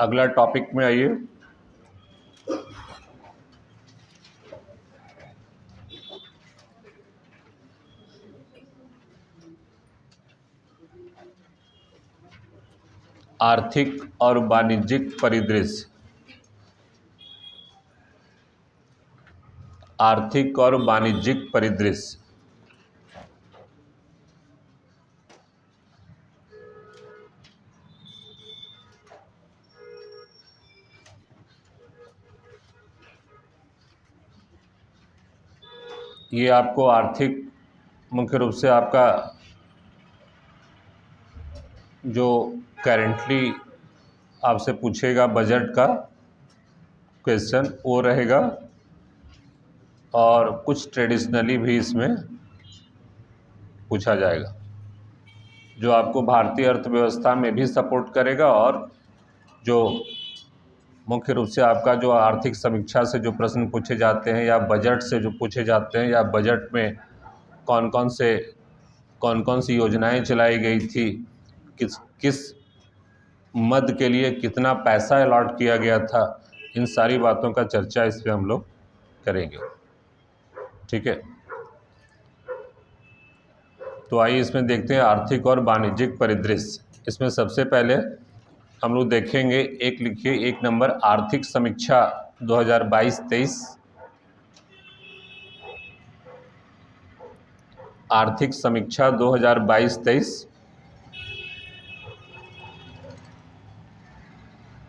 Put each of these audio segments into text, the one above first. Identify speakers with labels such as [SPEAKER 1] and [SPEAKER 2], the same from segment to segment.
[SPEAKER 1] अगला टॉपिक में आइए। आर्थिक और वाणिज्यिक परिदृश्य। आर्थिक और वाणिज्यिक परिदृश्य। ये आपको आर्थिक मुख्य रूप से आपका जो करेंटली आपसे पूछेगा बजट का क्वेश्चन वो रहेगा, और कुछ ट्रेडिशनली भी इसमें पूछा जाएगा जो आपको भारतीय अर्थव्यवस्था में भी सपोर्ट करेगा, और जो मुख्य रूप से आपका जो आर्थिक समीक्षा से जो प्रश्न पूछे जाते हैं या बजट से जो पूछे जाते हैं, या बजट में कौन कौन सी योजनाएं चलाई गई थी, किस मद के लिए कितना पैसा अलॉट किया गया था, इन सारी बातों का चर्चा इस पे हम लोग करेंगे। ठीक है, तो आइए इसमें देखते हैं आर्थिक और वाणिज्यिक परिदृश्य। इसमें सबसे पहले हम लोग देखेंगे, एक लिखिए 1 नंबर आर्थिक समीक्षा 2022-23। आर्थिक समीक्षा 2022-23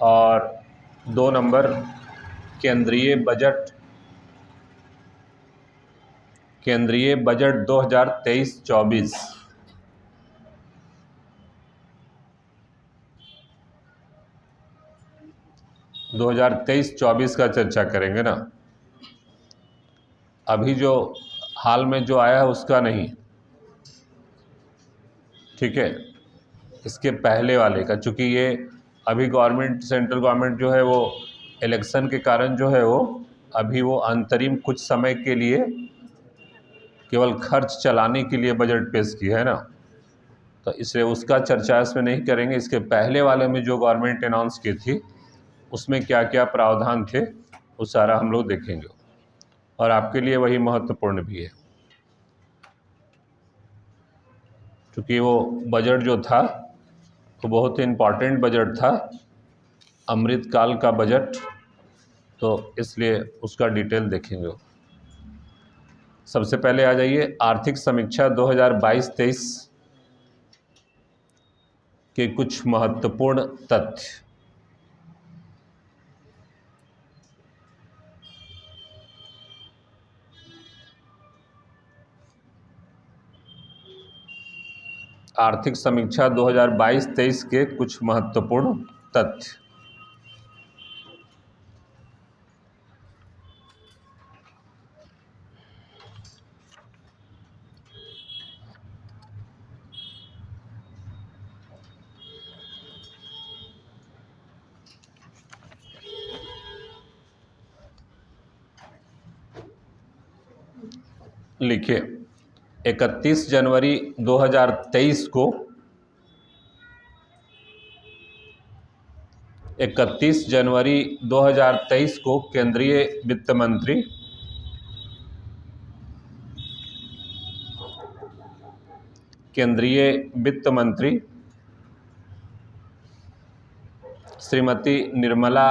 [SPEAKER 1] और 2 नंबर केंद्रीय बजट 2023-24। 2023-24 का चर्चा करेंगे ना, अभी जो हाल में जो आया है उसका नहीं। ठीक है, इसके पहले वाले का, चूँकि ये अभी गवर्नमेंट, सेंट्रल गवर्नमेंट जो है वो इलेक्शन के कारण जो है वो अभी वो अंतरिम कुछ समय के लिए केवल खर्च चलाने के लिए बजट पेश किया है ना, तो इसलिए उसका चर्चा इसमें नहीं करेंगे। इसके पहले वाले में जो गवर्नमेंट अनाउंस की थी उसमें क्या क्या प्रावधान थे वो सारा हम लोग देखेंगे, और आपके लिए वही महत्वपूर्ण भी है, क्योंकि वो बजट जो था वो बहुत ही इम्पॉर्टेंट बजट था, अमृतकाल का बजट, तो इसलिए उसका डिटेल देखेंगे। सबसे पहले आ जाइए आर्थिक समीक्षा 2022-23 के कुछ महत्वपूर्ण तथ्य। आर्थिक समीक्षा 2022-23 के कुछ महत्वपूर्ण तथ्य। लिखिए 31 जनवरी 2023 को 31 जनवरी 2023 को केंद्रीय वित्त मंत्री श्रीमती निर्मला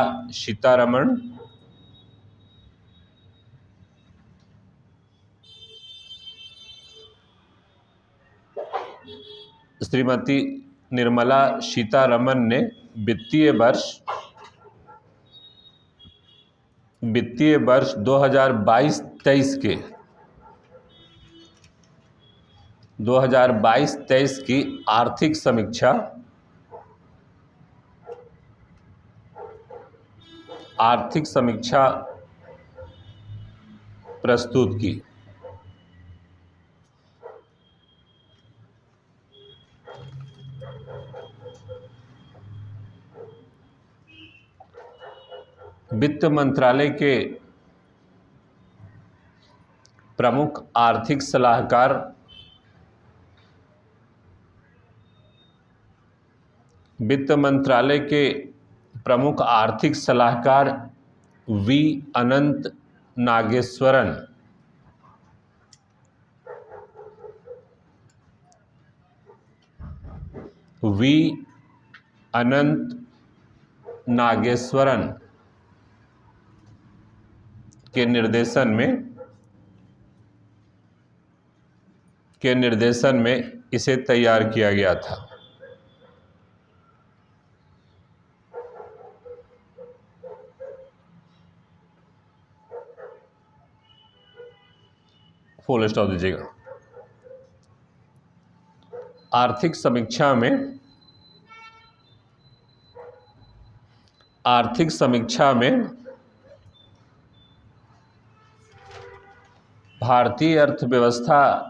[SPEAKER 1] सीतारमण ने वित्तीय वर्ष 2022-23 की आर्थिक समीक्षा प्रस्तुत की। वित्त मंत्रालय के प्रमुख आर्थिक सलाहकार वित्त मंत्रालय के प्रमुख आर्थिक सलाहकार वी अनंत नागेश्वरन। वी अनंत नागेश्वरन के निर्देशन में इसे तैयार किया गया था। फुल स्टॉप दीजिएगा। आर्थिक समीक्षा में भारतीय अर्थव्यवस्था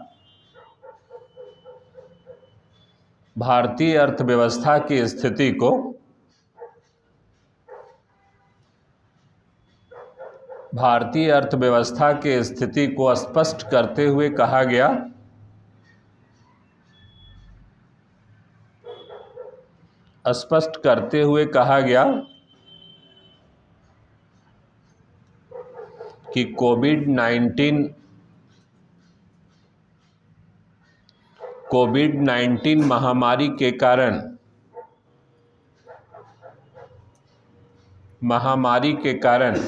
[SPEAKER 1] की स्थिति को स्पष्ट करते हुए कहा गया कि कोविड-19 महामारी के कारण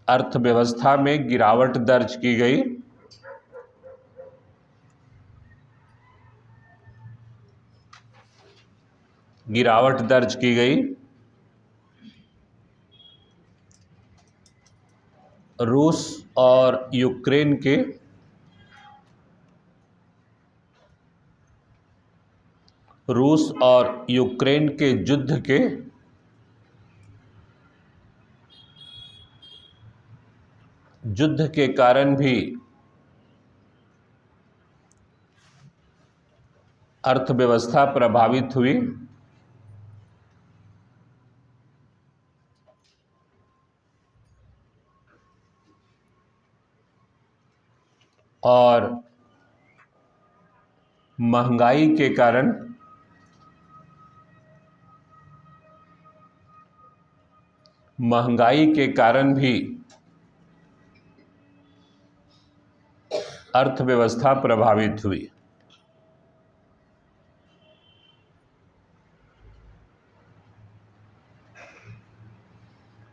[SPEAKER 1] अर्थव्यवस्था में गिरावट दर्ज की गई। रूस और यूक्रेन के युद्ध के कारण भी अर्थव्यवस्था प्रभावित हुई और महंगाई के कारण भी अर्थव्यवस्था प्रभावित हुई।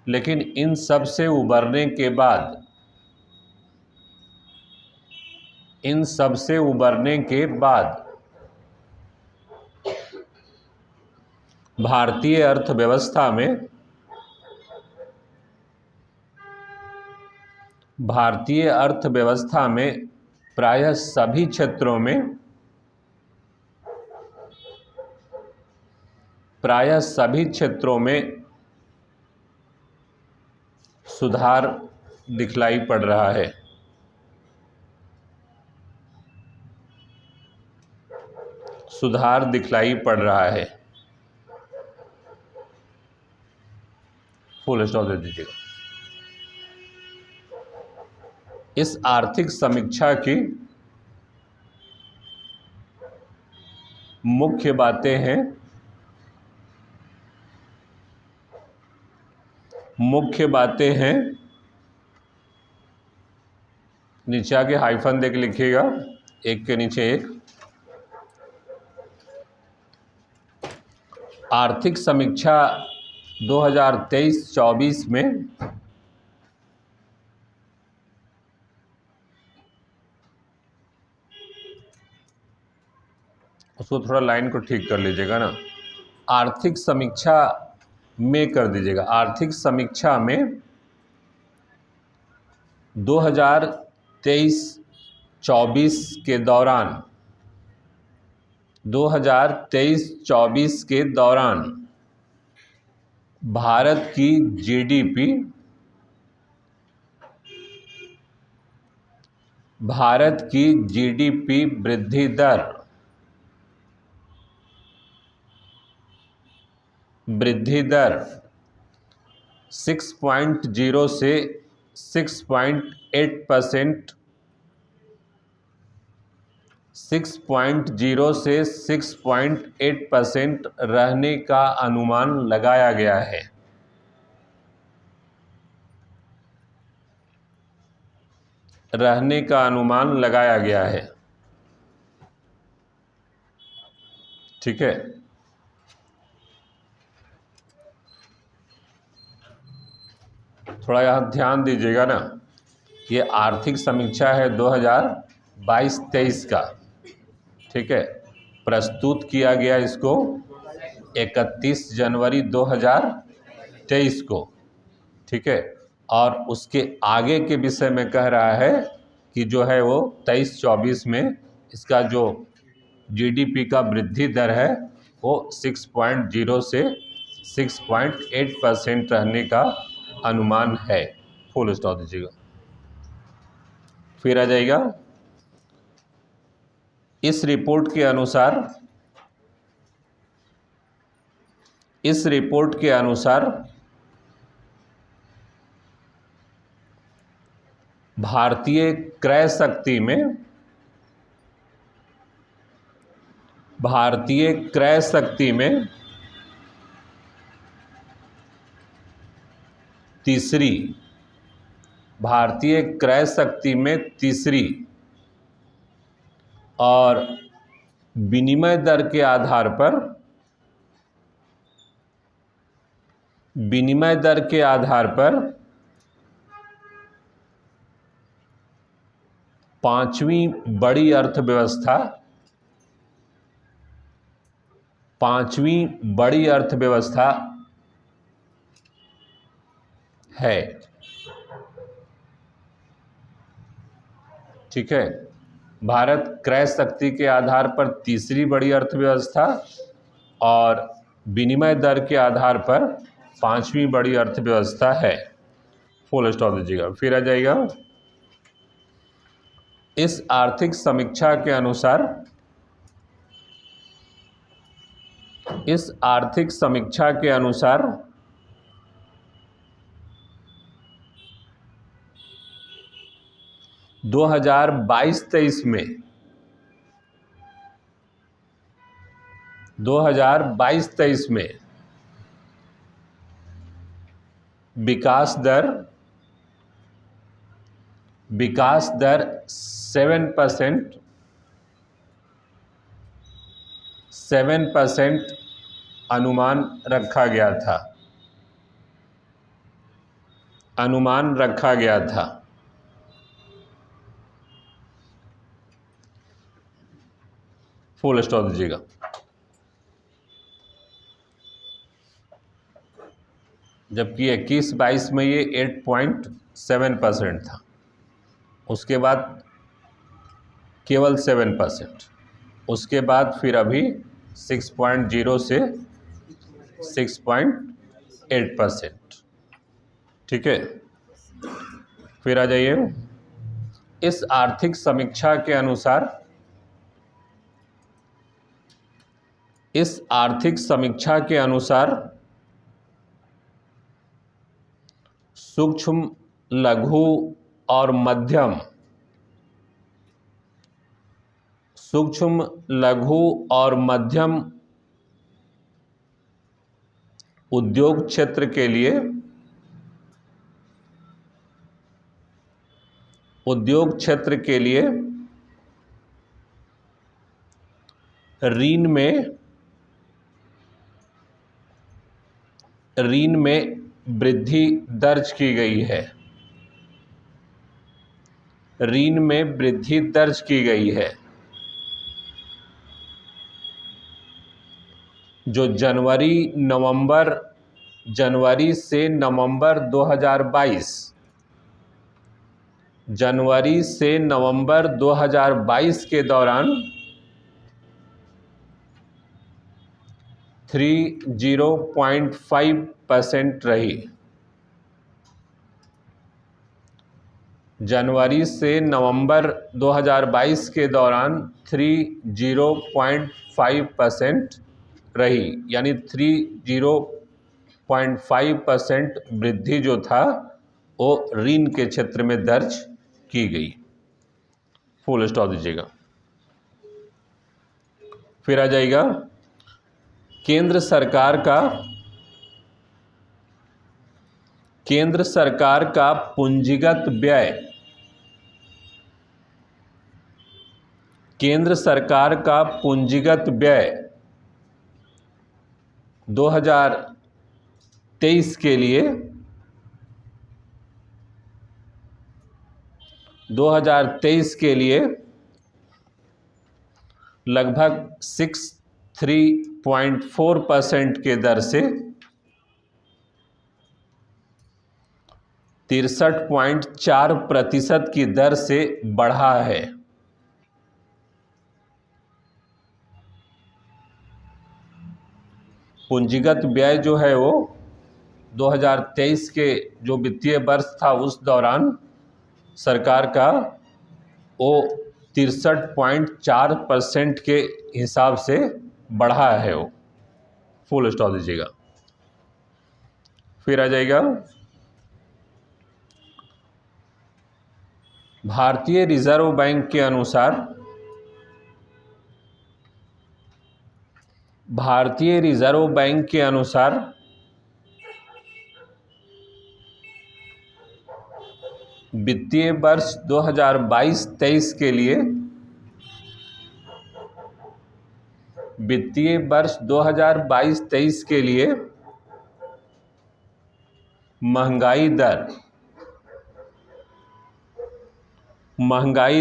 [SPEAKER 1] लेकिन इन सब से उबरने के बाद भारतीय अर्थव्यवस्था में प्रायः सभी क्षेत्रों में सुधार दिखलाई पड़ रहा है। फुल स्टॉप दे दीजिएगा। इस आर्थिक समीक्षा की मुख्य बातें हैं नीचे आगे हाइफन देके लिखिएगा, एक के नीचे एक। आर्थिक समीक्षा 2023-24 में उसको थोड़ा लाइन को ठीक कर लीजिएगा ना, आर्थिक समीक्षा में कर दीजिएगा। आर्थिक समीक्षा में 2023-24 के दौरान भारत की जीडीपी वृद्धि दर 6.0 से 6.8% 6.0 से 6.8% रहने का अनुमान लगाया गया है। रहने का अनुमान लगाया गया है। ठीक है, थोड़ा यहाँ ध्यान दीजिएगा ना, ये आर्थिक समीक्षा है 2022-23 का। ठीक है, प्रस्तुत किया गया इसको 31 जनवरी 2023 को। ठीक है, और उसके आगे के विषय में कह रहा है कि जो है वो 23-24 में इसका जो जीडीपी का वृद्धि दर है वो 6.0 से 6.8% रहने का अनुमान है। फुल स्टॉप दीजिएगा, फिर आ जाएगा। इस रिपोर्ट के अनुसार भारतीय क्रय शक्ति में तीसरी और विनिमय दर के आधार पर पांचवी बड़ी अर्थव्यवस्था है। ठीक है, भारत क्रय शक्ति के आधार पर तीसरी बड़ी अर्थव्यवस्था और विनिमय दर के आधार पर पांचवी बड़ी अर्थव्यवस्था है। फुल स्टॉप दीजिएगा, फिर आ जाएगा। इस आर्थिक समीक्षा के अनुसार 2022-23 में विकास दर 7% अनुमान रखा गया था। फुल स्टॉप दीजिएगा। जबकि 21-22 में ये 8.7% था, उसके बाद केवल 7%, उसके बाद फिर अभी 6.0 से 6.8%। ठीक है, फिर आ जाइए। इस आर्थिक समीक्षा के अनुसार सूक्ष्म, लघु और मध्यम उद्योग क्षेत्र के लिए ऋण में वृद्धि दर्ज की गई है। जो जनवरी से नवंबर 2022 के दौरान 3.05% रही। जनवरी से नवंबर 2022 के दौरान 3.05% रही, यानी 3.05% वृद्धि जो था वो ऋण के क्षेत्र में दर्ज की गई। फुल स्टॉप दीजिएगा। फिर आ जाएगा केंद्र सरकार का पूंजीगत व्यय, केंद्र सरकार का पूंजीगत व्यय 2023 के लिए 2023 के लिए लगभग 63.4% के दर से 63.4% की दर से बढ़ा है। पूंजीगत व्यय जो है वो 2023 के जो वित्तीय वर्ष था उस दौरान सरकार का वो 63.4% के हिसाब से बढ़ा है। वो फुल स्टॉप दीजिएगा। फिर आ जाएगा भारतीय रिजर्व बैंक के अनुसार, भारतीय रिजर्व बैंक के अनुसार वित्तीय वर्ष 2022-23 के लिए, वित्तीय वर्ष 2022-23 के लिए महंगाई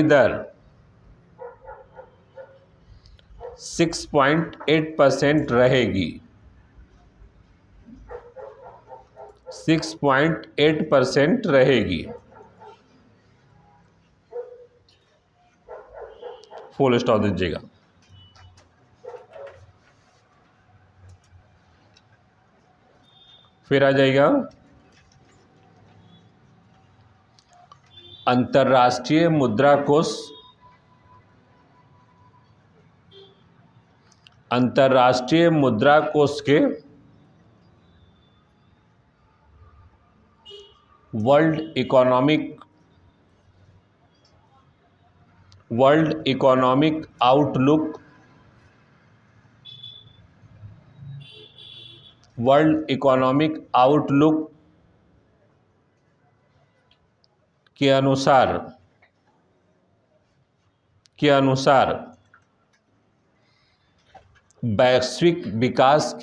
[SPEAKER 1] दर 6.8% रहेगी। 6.8% रहेगी। फुल स्टॉप दीजिएगा। फिर आ जाएगा अंतर्राष्ट्रीय मुद्रा कोष, अंतर्राष्ट्रीय मुद्रा कोष के world economic outlook, world economic outlook के अनुसार वैश्विक विकास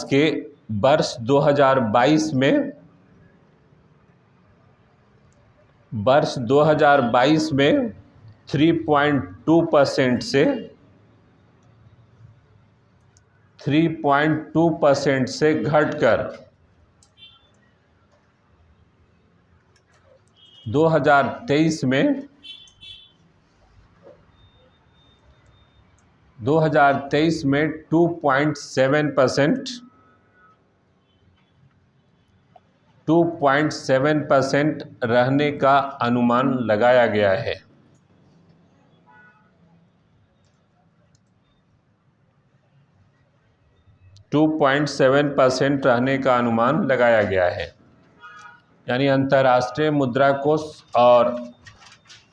[SPEAKER 1] के वर्ष 2022 में 3.2% से 3.2% से घटकर 2023 में 2.7% रहने का अनुमान लगाया गया है। 2.7% रहने का अनुमान लगाया गया है। यानी अंतर्राष्ट्रीय मुद्रा कोष और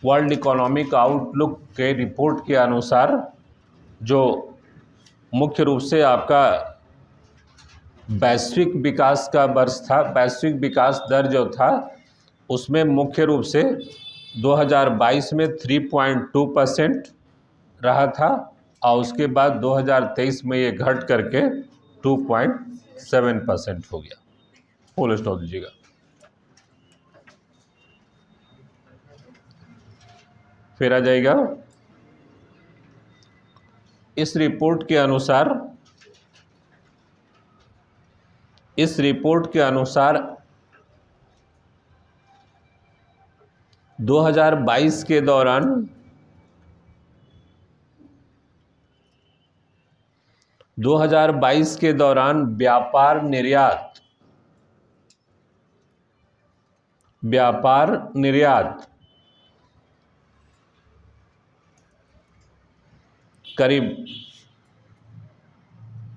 [SPEAKER 1] वर्ल्ड इकोनॉमिक आउटलुक के रिपोर्ट के अनुसार जो मुख्य रूप से आपका वैश्विक विकास का वर्ष था, वैश्विक विकास दर जो था उसमें मुख्य रूप से 2022 में 3.2% रहा था और उसके बाद 2023 में ये घट करके 2.7% हो गया। फुल स्टॉप दीजिएगा। फिर आ जाएगा इस रिपोर्ट के अनुसार 2022 के दौरान व्यापार निर्यात करीब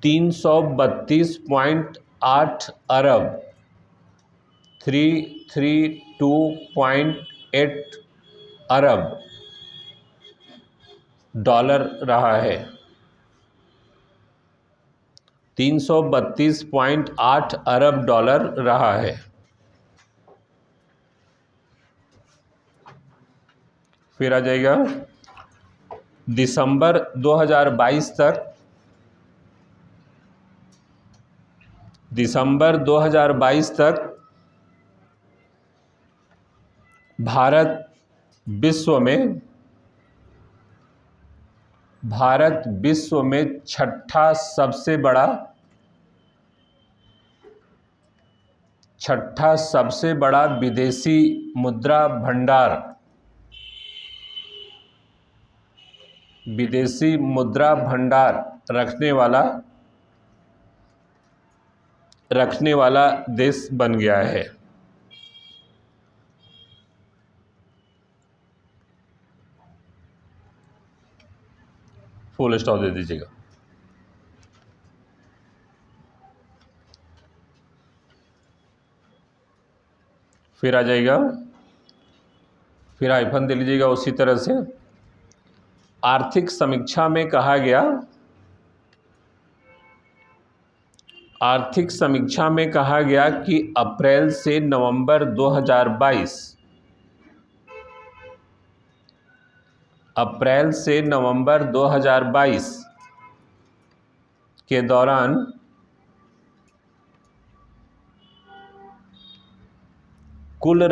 [SPEAKER 1] 332.8 अरब 332.8 अरब डॉलर रहा है। 332.8 अरब डॉलर रहा है। फिर आ जाएगा दिसंबर 2022 तक, दिसंबर 2022 तक भारत विश्व में छठा सबसे बड़ा विदेशी मुद्रा भंडार रखने वाला देश बन गया है। फुल स्टॉप दे दीजिएगा। फिर आ जाएगा, फिर हाइफन दे लीजिएगा। उसी तरह से आर्थिक समीक्षा में कहा गया कि अप्रैल से नवंबर 2022 के दौरान कुल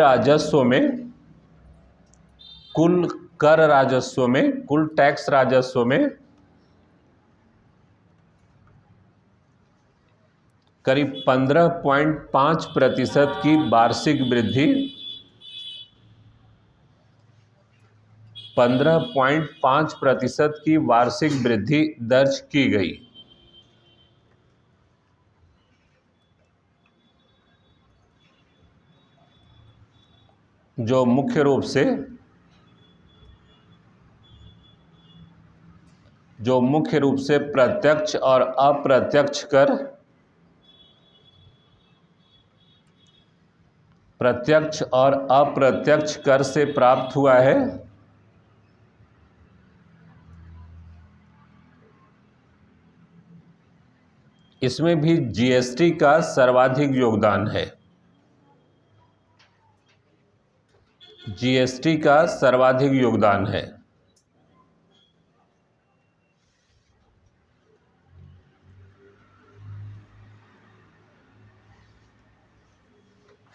[SPEAKER 1] टैक्स राजस्व में करीब 15.5% की वार्षिक वृद्धि 15.5% की वार्षिक वृद्धि दर्ज की गई। जो मुख्य रूप से प्रत्यक्ष और अप्रत्यक्ष कर से प्राप्त हुआ है। इसमें भी जीएसटी का सर्वाधिक योगदान है। जीएसटी का सर्वाधिक योगदान है।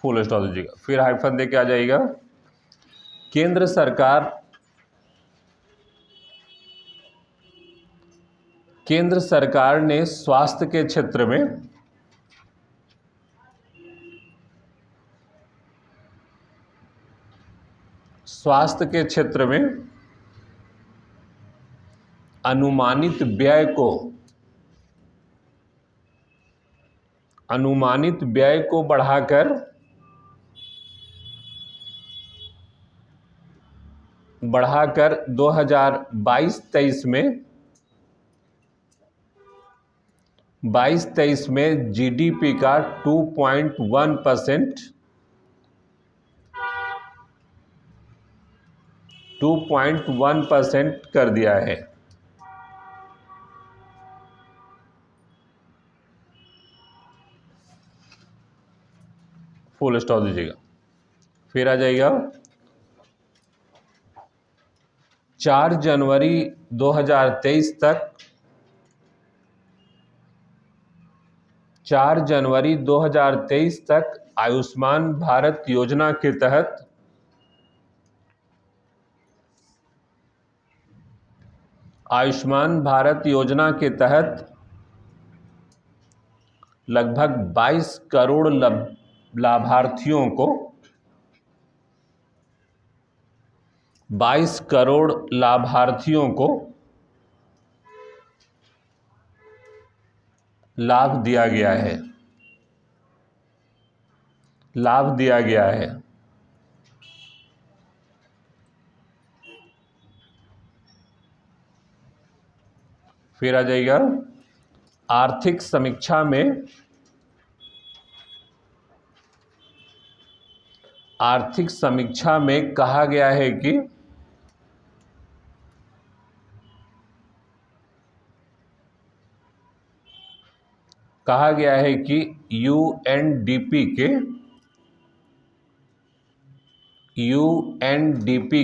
[SPEAKER 1] फुल स्टॉप दीजिएगा। फिर हाइफन देके आ जाएगा। केंद्र सरकार ने स्वास्थ्य के क्षेत्र में अनुमानित व्यय को बढ़ाकर 2022-23 में जीडीपी का 2.1% कर दिया है। फुल स्टॉप दीजिएगा। फिर आ जाएगा 4 जनवरी 2023 तक आयुष्मान भारत योजना के तहत लगभग 22 करोड़ लाभार्थियों को लाभ दिया गया है। फिर आ जाएगा आर्थिक समीक्षा में आर्थिक समीक्षा में कहा गया है कि यूएनडीपी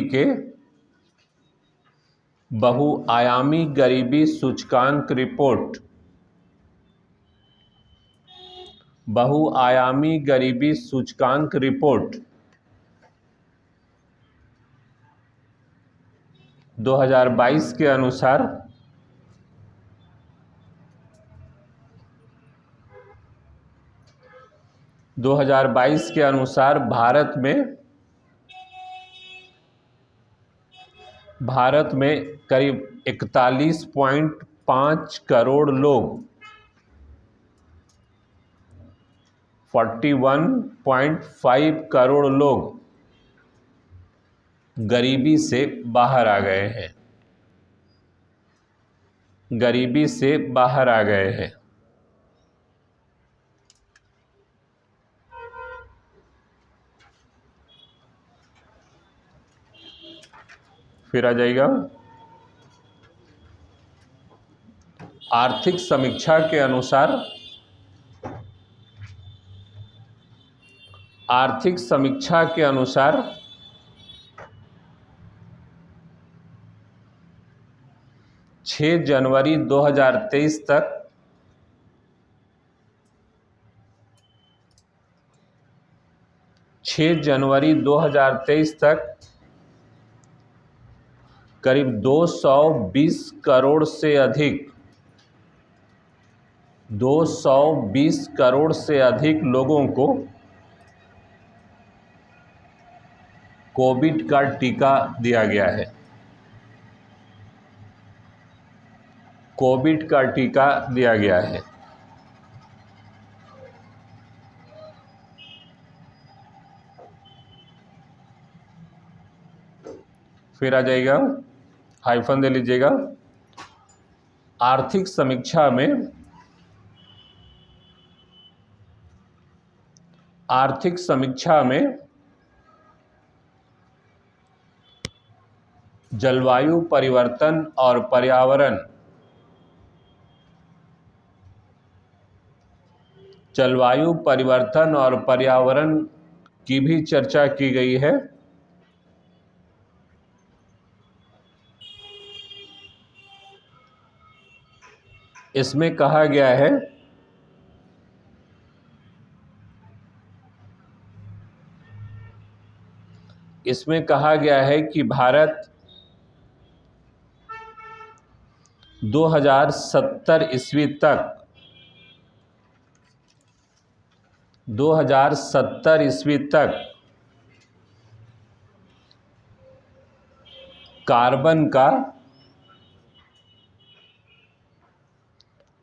[SPEAKER 1] के बहुआयामी गरीबी सूचकांक रिपोर्ट 2022 के अनुसार भारत में करीब 41.5 करोड़ लोग 41.5 करोड़ लोग गरीबी से बाहर आ गए हैं। फिर आ जाएगा आर्थिक समीक्षा के अनुसार 6 जनवरी 2023 तक करीब 220 करोड़ से अधिक लोगों को कोविड का टीका दिया गया है। फिर आ जाएगा, हाइफन दे लीजिएगा, आर्थिक समीक्षा में जलवायु परिवर्तन और पर्यावरण की भी चर्चा की गई है। इसमें कहा गया है कि भारत 2070 ईस्वी तक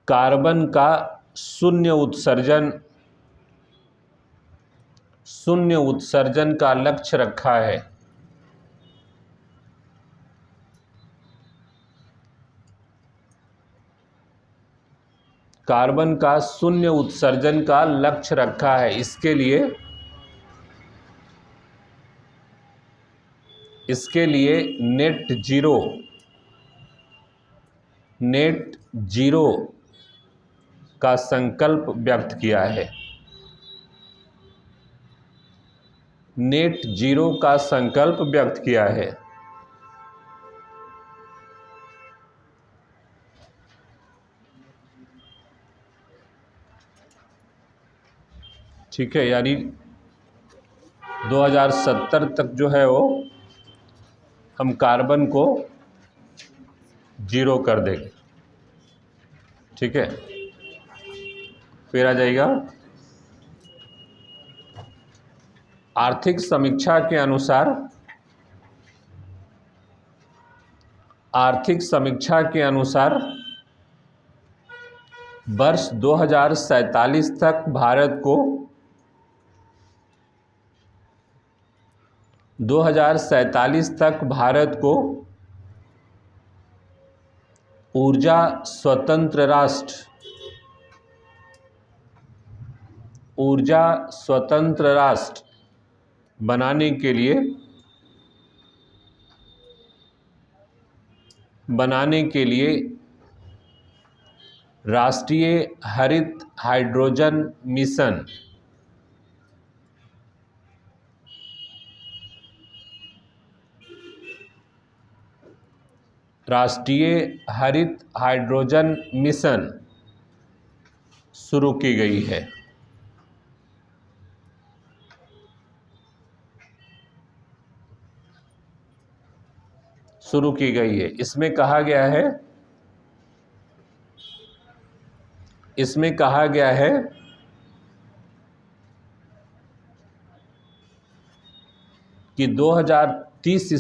[SPEAKER 1] कार्बन का शून्य उत्सर्जन का लक्ष्य रखा है। कार्बन का शून्य उत्सर्जन का लक्ष्य रखा है। इसके लिए नेट जीरो का संकल्प व्यक्त किया है। ठीक है, यानी 2070 तक जो है वो हम कार्बन को जीरो कर देंगे। ठीक है, फिर आ जाएगा आर्थिक समीक्षा के अनुसार वर्ष 2047 तक भारत को ऊर्जा स्वतंत्र राष्ट्र बनाने के लिए राष्ट्रीय हरित हाइड्रोजन मिशन शुरू की गई है। इसमें कहा गया है कि 2030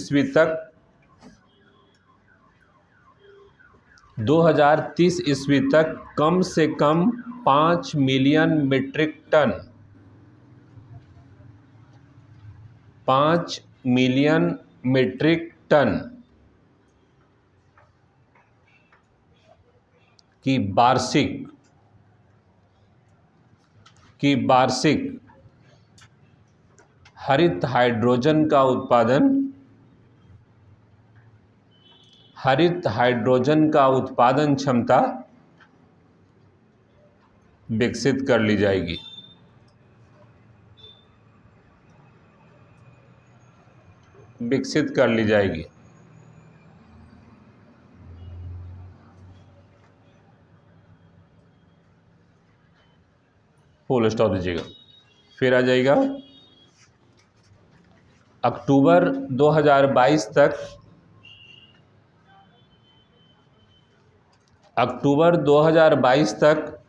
[SPEAKER 1] ईस्वी तक कम से कम 5 मिलियन मीट्रिक टन की वार्षिक हरित हाइड्रोजन का उत्पादन क्षमता विकसित कर ली जाएगी। फुल स्टॉप दीजिएगा। फिर आ जाएगा अक्टूबर 2022 तक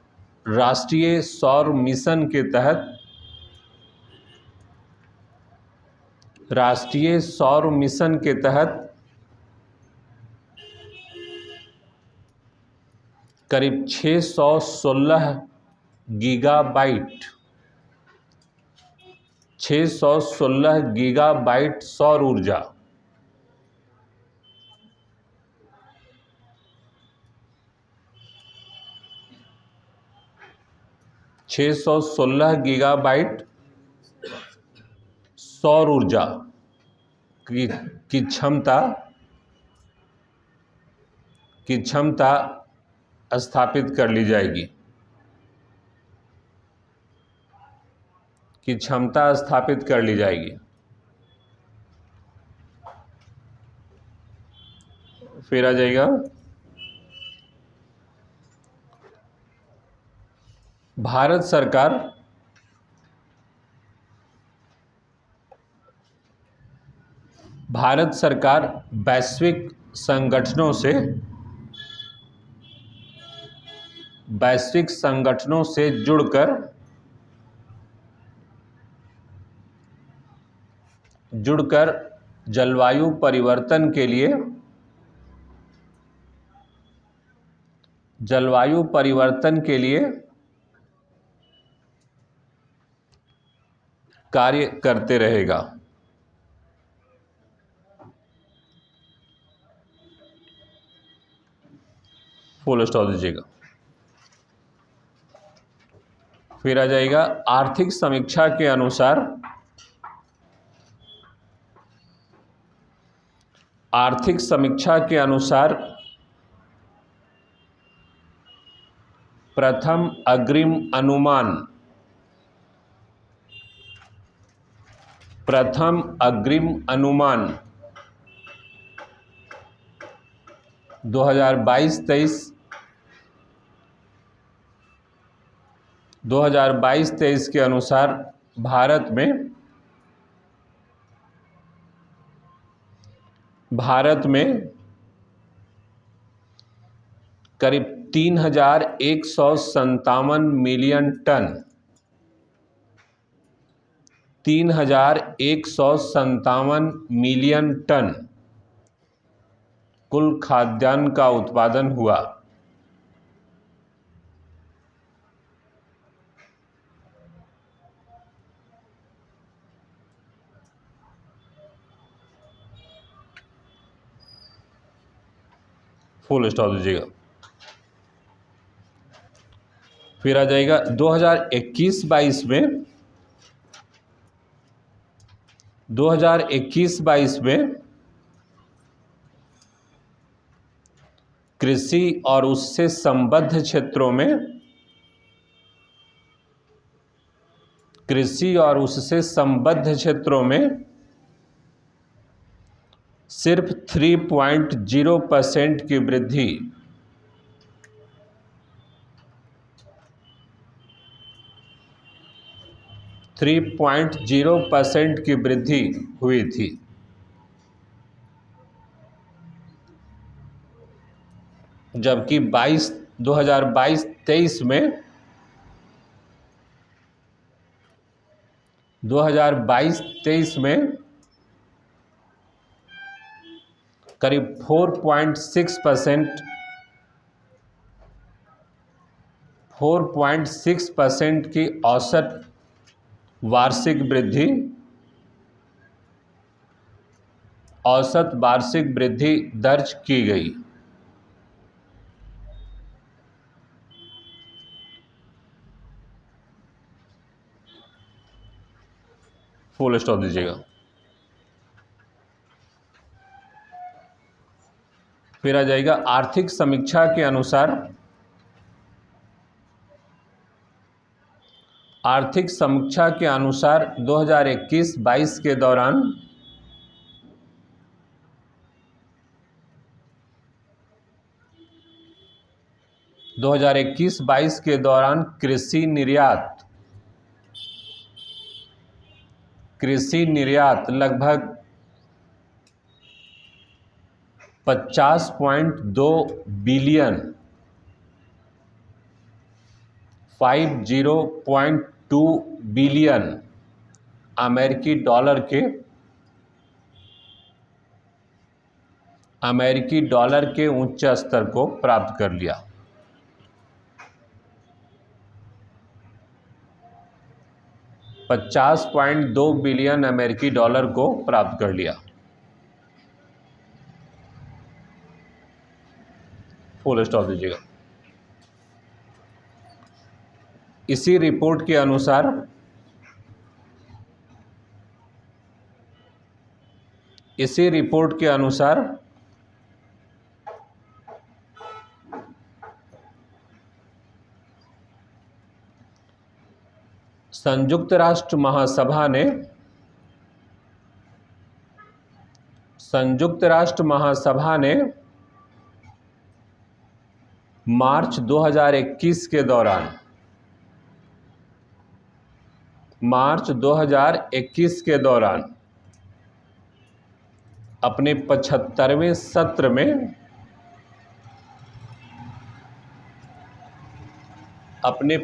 [SPEAKER 1] राष्ट्रीय सौर मिशन के तहत करीब 616 गीगाबाइट सौर ऊर्जा 616 गीगाबाइट सौर ऊर्जा की क्षमता स्थापित कर ली जाएगी। फिर आ जाएगा भारत सरकार वैश्विक संगठनों से जुड़कर जलवायु परिवर्तन के लिए कार्य करते रहेगा। फुल स्टॉप दीजिएगा। फिर आ जाएगा आर्थिक समीक्षा के अनुसार प्रथम अग्रिम अनुमान 2022-23 के अनुसार भारत में करीब 3,157 मिलियन टन कुल खाद्यान्न का उत्पादन हुआ। फुल स्टॉप दीजिएगा। फिर आ जाएगा 2021-22 में 2021-22 में कृषि और उससे संबद्ध क्षेत्रों में सिर्फ 3.0% की वृद्धि 3.0% की वृद्धि हुई थी। जबकि 2022-23 में करीब 4.6% की औसत वार्षिक वृद्धि दर्ज की गई। फुल स्टॉप दीजिएगा। फिर आ जाएगा आर्थिक समीक्षा के अनुसार 2021-22 के दौरान कृषि निर्यात लगभग 50.2 बिलियन 50.2 बिलियन अमेरिकी डॉलर के उच्च स्तर को प्राप्त कर लिया। 50.2 बिलियन अमेरिकी डॉलर को प्राप्त कर लिया। फुल स्टॉप दीजिएगा। इसी रिपोर्ट के अनुसार संयुक्त राष्ट्र महासभा ने मार्च 2021 के दौरान अपने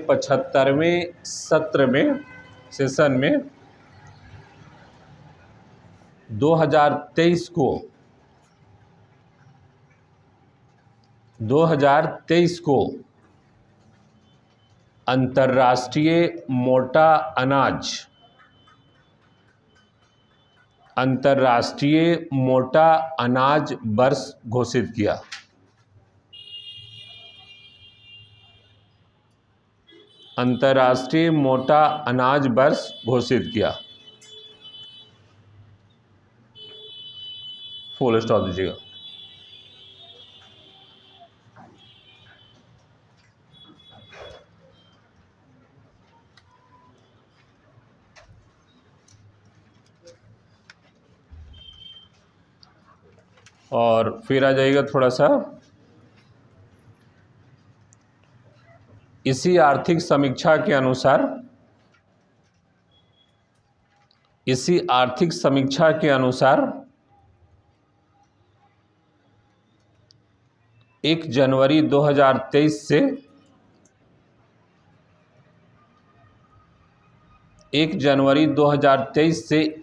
[SPEAKER 1] 75वें सेशन में 2023 को अंतर्राष्ट्रीय मोटा अनाज वर्ष घोषित किया। अंतर्राष्ट्रीय मोटा अनाज वर्ष घोषित किया। फुल स्टॉप दीजिएगा। और फिर आ जाएगा थोड़ा सा इसी आर्थिक समीक्षा के अनुसार 1 जनवरी 2023 से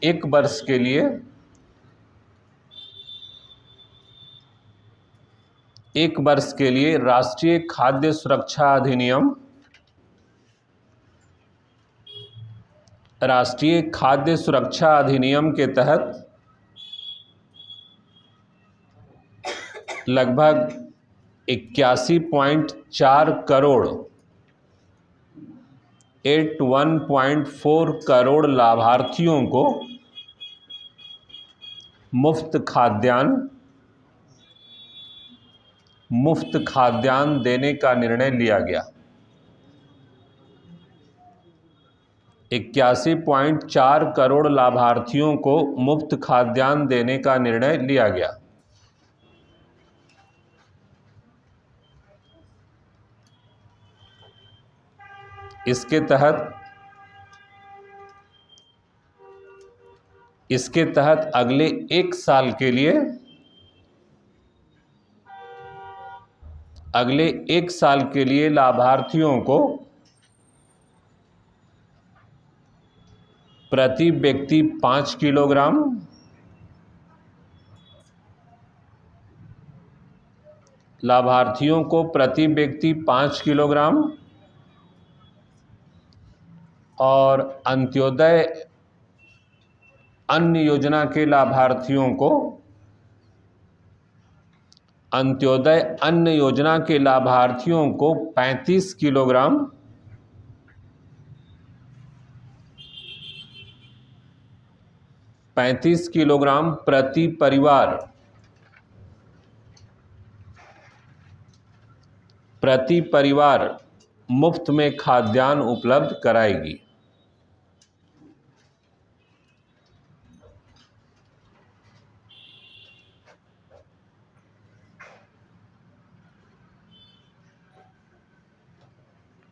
[SPEAKER 1] 1 वर्ष के लिए राष्ट्रीय खाद्य सुरक्षा अधिनियम के तहत लगभग 81.4 करोड़ 81.4 करोड़ लाभार्थियों को मुफ्त खाद्यान्न देने का निर्णय लिया गया। 81.4 करोड़ लाभार्थियों को मुफ्त खाद्यान्न देने का निर्णय लिया गया। इसके तहत अगले 1 साल के लिए लाभार्थियों को प्रति व्यक्ति 5 किलोग्राम, और अंत्योदय अन्न योजना के लाभार्थियों को 35 किलोग्राम, प्रति परिवार मुफ्त में खाद्यान्न उपलब्ध कराएगी।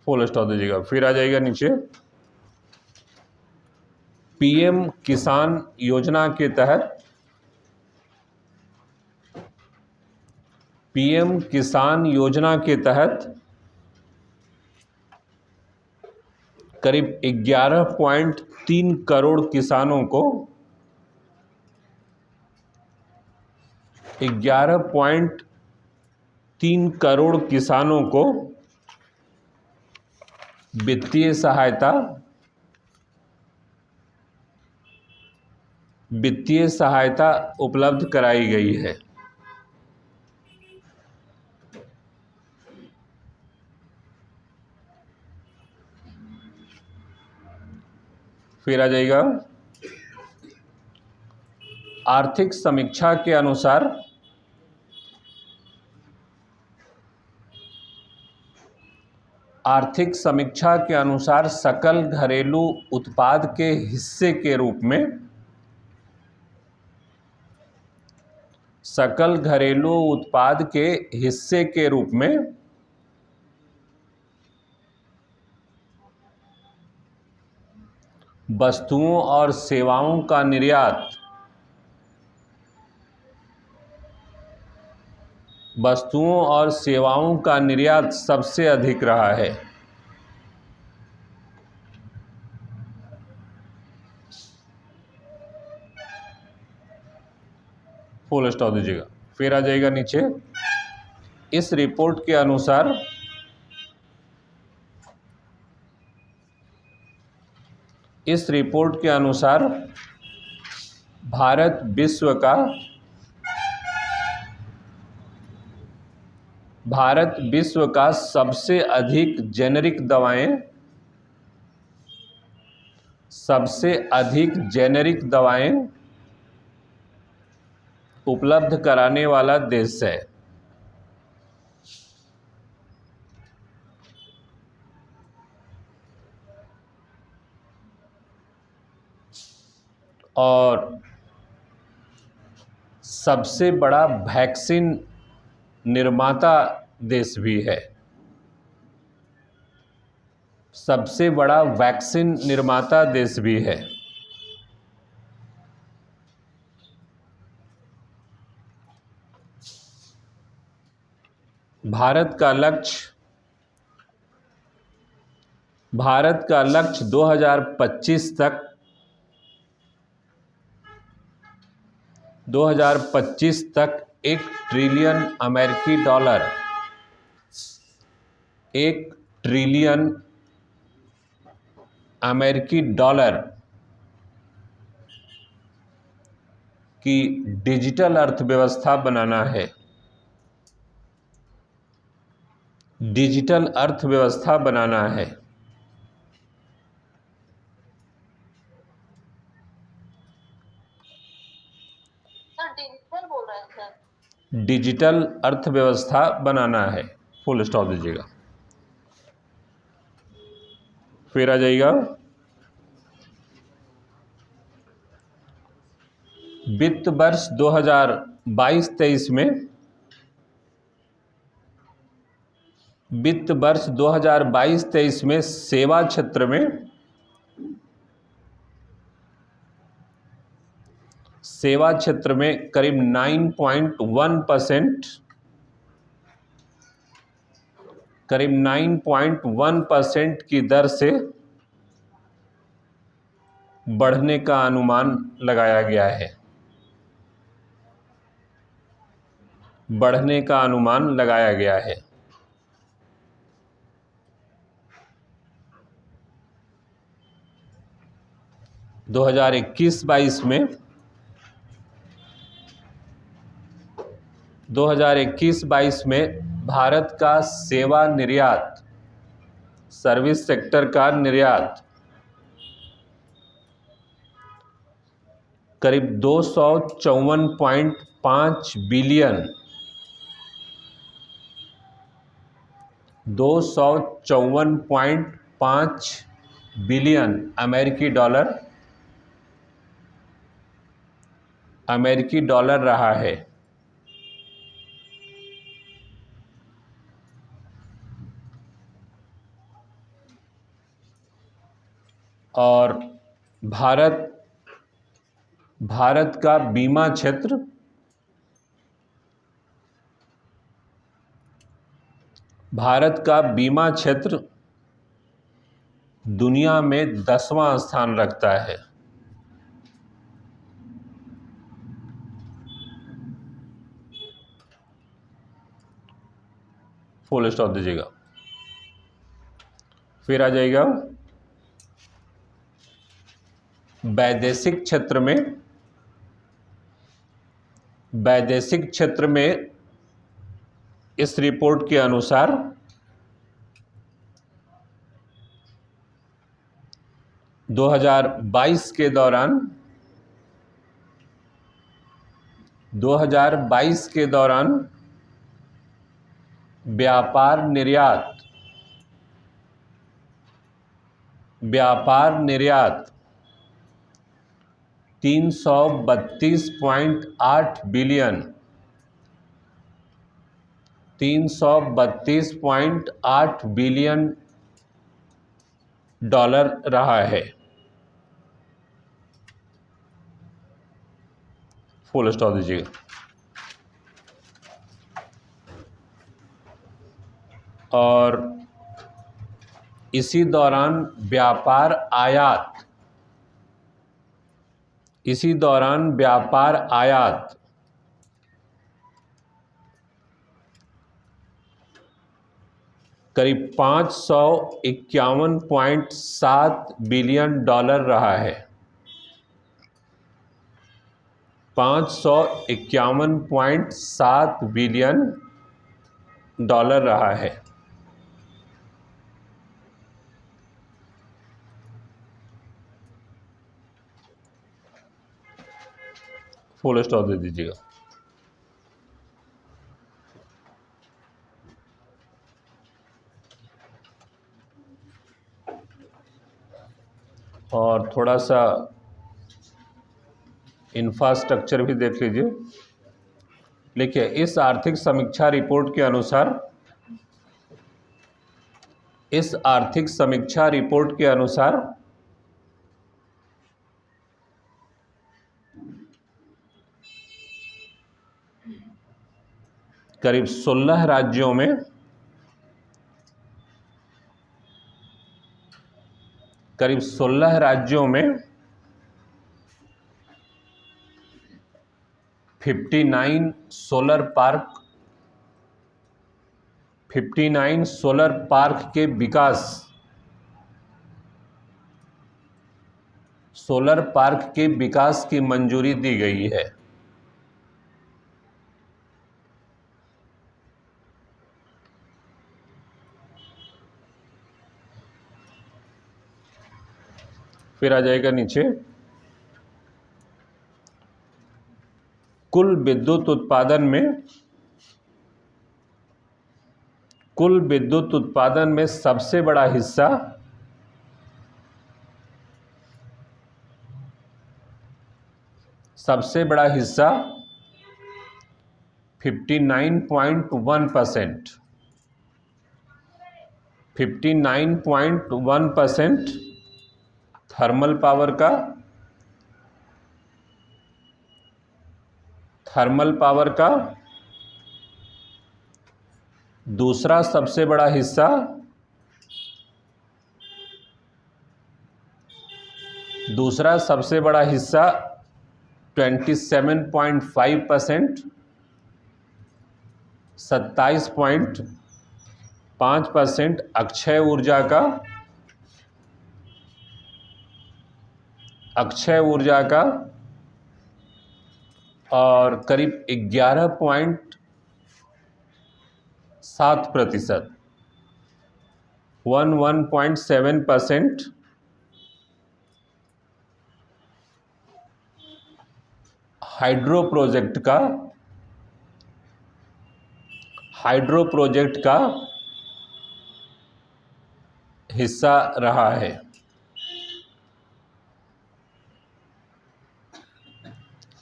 [SPEAKER 1] फुल स्टॉप दीजिएगा। फिर आ जाएगा नीचे, पीएम किसान योजना के तहत करीब 11.3 करोड़ किसानों को 11.3 करोड़ किसानों को वित्तीय सहायता उपलब्ध कराई गई है। फिर आ जाएगा, आर्थिक समीक्षा के अनुसार सकल घरेलू उत्पाद के हिस्से के रूप में वस्तुओं और सेवाओं का निर्यात सबसे अधिक रहा है। फुल स्टॉप दीजिएगा। फिर आ जाएगा नीचे, इस रिपोर्ट के अनुसार भारत विश्व का सबसे अधिक जेनेरिक दवाएं उपलब्ध कराने वाला देश है। और सबसे बड़ा वैक्सीन निर्माता देश भी है। भारत का लक्ष्य 2025 तक 1 ट्रिलियन अमेरिकी डॉलर की डिजिटल अर्थव्यवस्था बनाना है। डिजिटल अर्थव्यवस्था बनाना है, फुल स्टॉप दीजिएगा। फिर आ जाइएगा वित्त वर्ष 2022-23 में, वित्त वर्ष 2022-23 में सेवा क्षेत्र में करीब 9.1% की दर से बढ़ने का अनुमान लगाया गया है, बढ़ने का अनुमान लगाया गया है। दो 2021-22 में भारत का सेवा निर्यात, सर्विस सेक्टर का निर्यात करीब 254.5 बिलियन, 254.5 बिलियन अमेरिकी डॉलर रहा है। और भारत का बीमा क्षेत्र दुनिया में 10वां स्थान रखता है। फुल स्टॉप दीजिएगा। फिर आ जाएगा वैदेशिक क्षेत्र में इस रिपोर्ट के अनुसार 2022 के दौरान व्यापार निर्यात 332.8 बिलियन डॉलर रहा है। फुल स्टॉप दीजिएगा। और इसी दौरान व्यापार आयात करीब 551.7 बिलियन डॉलर रहा है, 551.7 बिलियन डॉलर रहा है। फुल स्टॉप दे दीजिएगा। और थोड़ा सा इंफ्रास्ट्रक्चर भी देख लीजिए। देखिए, इस आर्थिक समीक्षा रिपोर्ट के अनुसार करीब 16 राज्यों में करीब 59 सोलर पार्क के विकास की मंजूरी दी गई है। फिर आ जाएगा नीचे कुल विद्युत उत्पादन में सबसे बड़ा हिस्सा सबसे बड़ा हिस्सा 59.1%, 59.1% थर्मल पावर का दूसरा सबसे बड़ा हिस्सा 27.5%, 27.5% अक्षय ऊर्जा का और करीब 11.7%, 11.7% हाइड्रो प्रोजेक्ट का हिस्सा रहा है।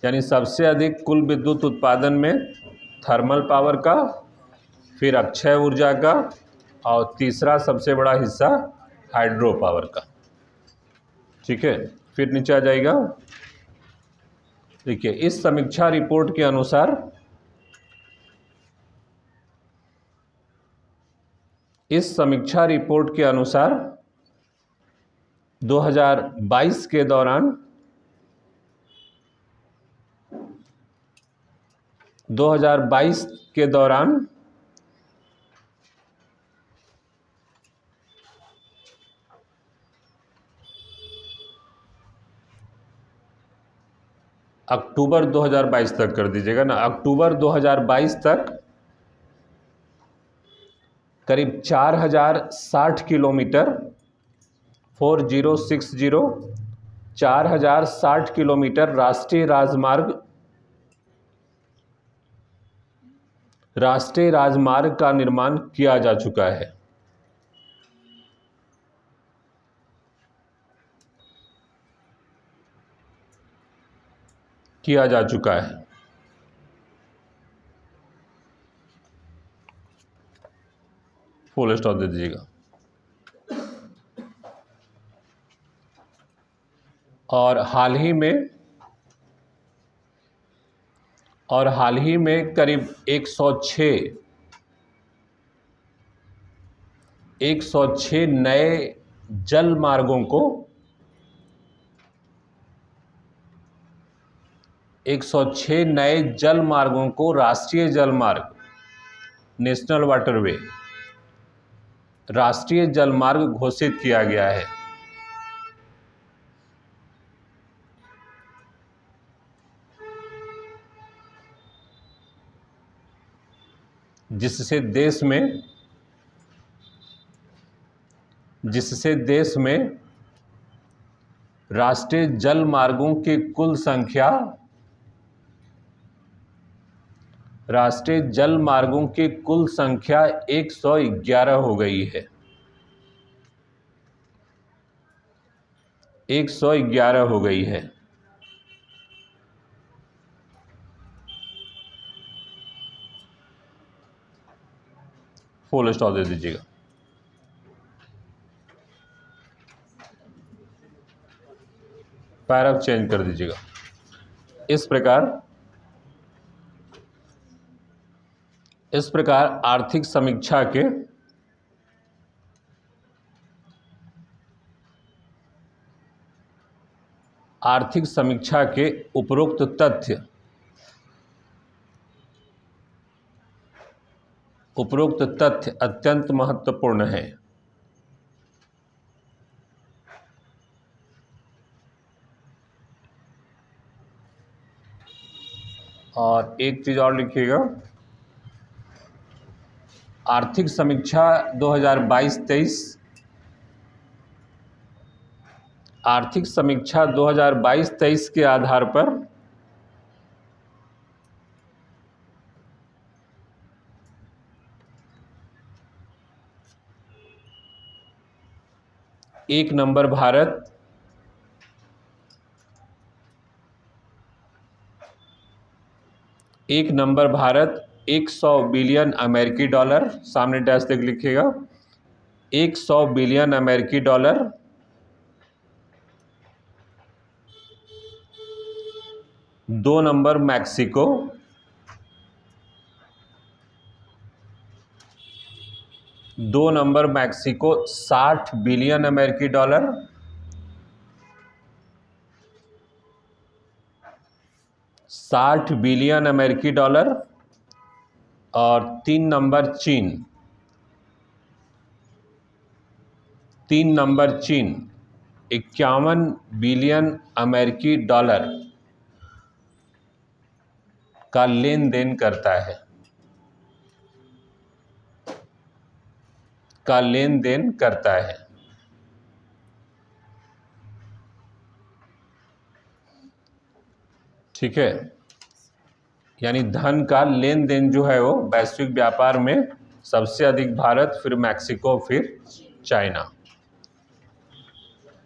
[SPEAKER 1] यानी सबसे अधिक कुल विद्युत उत्पादन में थर्मल पावर का, फिर अक्षय ऊर्जा का और तीसरा सबसे बड़ा हिस्सा हाइड्रो पावर का। ठीक है, फिर नीचे आ जाएगा। देखिए, इस समीक्षा रिपोर्ट के अनुसार 2022 के दौरान अक्टूबर 2022 तक कर दीजिएगा ना, अक्टूबर 2022 तक करीब 4060 किलोमीटर 4060 किलोमीटर राष्ट्रीय राजमार्ग का निर्माण किया जा चुका है। फुल स्टॉप दे दीजिएगा। और हाल ही में करीब 106 नए जल मार्गों को 106 नए जल मार्गों को राष्ट्रीय जलमार्ग, नेशनल वाटरवे, राष्ट्रीय जलमार्ग घोषित किया गया है, जिससे देश में राष्ट्रीय जल मार्गों की कुल संख्या 111 हो गई है। 111 हो गई है। फुल स्टॉप दे दीजिएगा। पैराग्राफ चेंज कर दीजिएगा। इस प्रकार आर्थिक समीक्षा के उपरोक्त तथ्य अत्यंत महत्वपूर्ण है। और एक चीज और लिखिएगा, आर्थिक समीक्षा 2022-23 के आधार पर एक नंबर भारत, एक नंबर भारत 100 बिलियन अमेरिकी डॉलर, सामने डैश देख लिखिएगा, 100 बिलियन अमेरिकी डॉलर। दो नंबर मैक्सिको, दो नंबर मैक्सिको 60 बिलियन अमेरिकी डॉलर। $60 बिलियन अमेरिकी डॉलर। और तीन नंबर चीन, तीन नंबर चीन 51 बिलियन अमेरिकी डॉलर का लेन देन करता है, का लेन देन करता है। ठीक है, यानी धन का लेन देन जो है वो वैश्विक व्यापार में सबसे अधिक भारत, फिर मैक्सिको, फिर चाइना।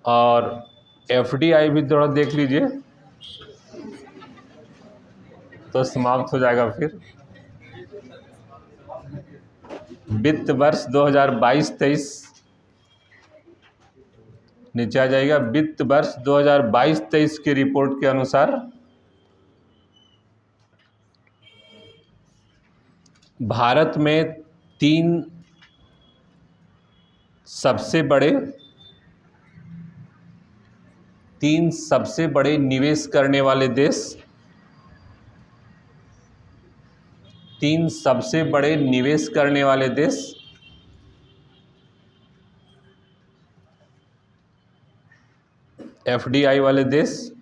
[SPEAKER 1] और एफडीआई भी थोड़ा देख लीजिए तो समाप्त हो जाएगा। फिर वित्त वर्ष 2022-23 नीचे आ जाएगा। वित्त वर्ष 2022-23 की रिपोर्ट के अनुसार भारत में तीन सबसे बड़े निवेश करने वाले देश, तीन सबसे बड़े निवेश करने वाले देश एफडीआई वाले देश।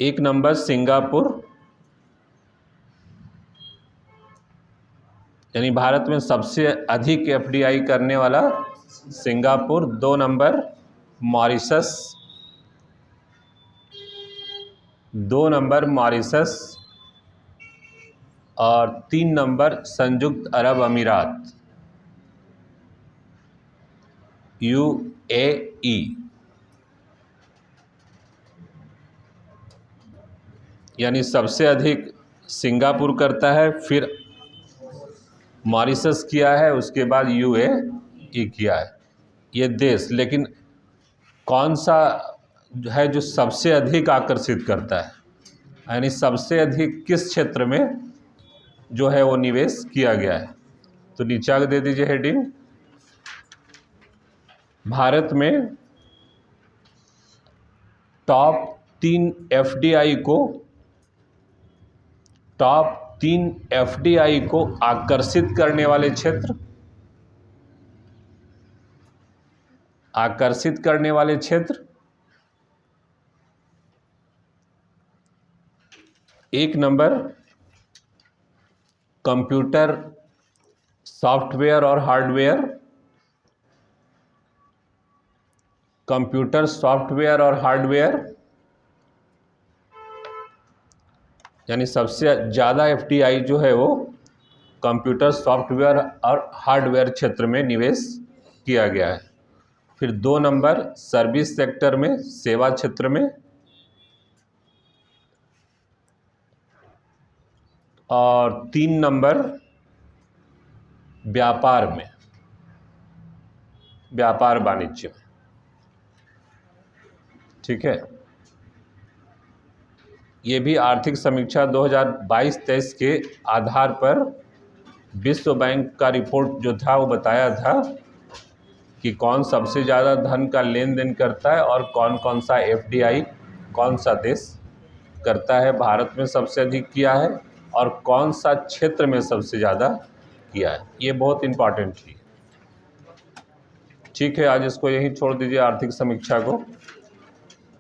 [SPEAKER 1] एक नंबर सिंगापुर, यानी भारत में सबसे अधिक एफडीआई करने वाला सिंगापुर। दो नंबर मॉरिशस, दो नंबर मॉरिशस। और तीन नंबर संयुक्त अरब अमीरात, यूएई। यानी सबसे अधिक सिंगापुर करता है, फिर मॉरिशस किया है, उसके बाद यूएई किया है, ये देश। लेकिन कौन सा है जो सबसे अधिक आकर्षित करता है, यानी सबसे अधिक किस क्षेत्र में जो है वो निवेश किया गया है? तो नीचे आगे दे दीजिए हेडिंग, भारत में टॉप तीन एफडीआई को आकर्षित करने वाले क्षेत्र, आकर्षित करने वाले क्षेत्र। एक नंबर कंप्यूटर सॉफ्टवेयर और हार्डवेयर, कंप्यूटर सॉफ्टवेयर और हार्डवेयर, यानी सबसे ज़्यादा एफडीआई जो है वो कंप्यूटर सॉफ्टवेयर और हार्डवेयर क्षेत्र में निवेश किया गया है। फिर दो नंबर सर्विस सेक्टर में, सेवा क्षेत्र में। और तीन नंबर व्यापार में, व्यापार वाणिज्य में। ठीक है, ये भी आर्थिक समीक्षा 2022-23 के आधार पर विश्व बैंक का रिपोर्ट जो था वो बताया था कि कौन सबसे ज़्यादा धन का लेन देन करता है और कौन कौन सा एफडीआई कौन सा देश करता है। भारत में सबसे अधिक किया है और कौन सा क्षेत्र में सबसे ज़्यादा किया है, ये बहुत इम्पॉर्टेंट है। ठीक है, आज इसको यहीं छोड़ दीजिए आर्थिक समीक्षा को।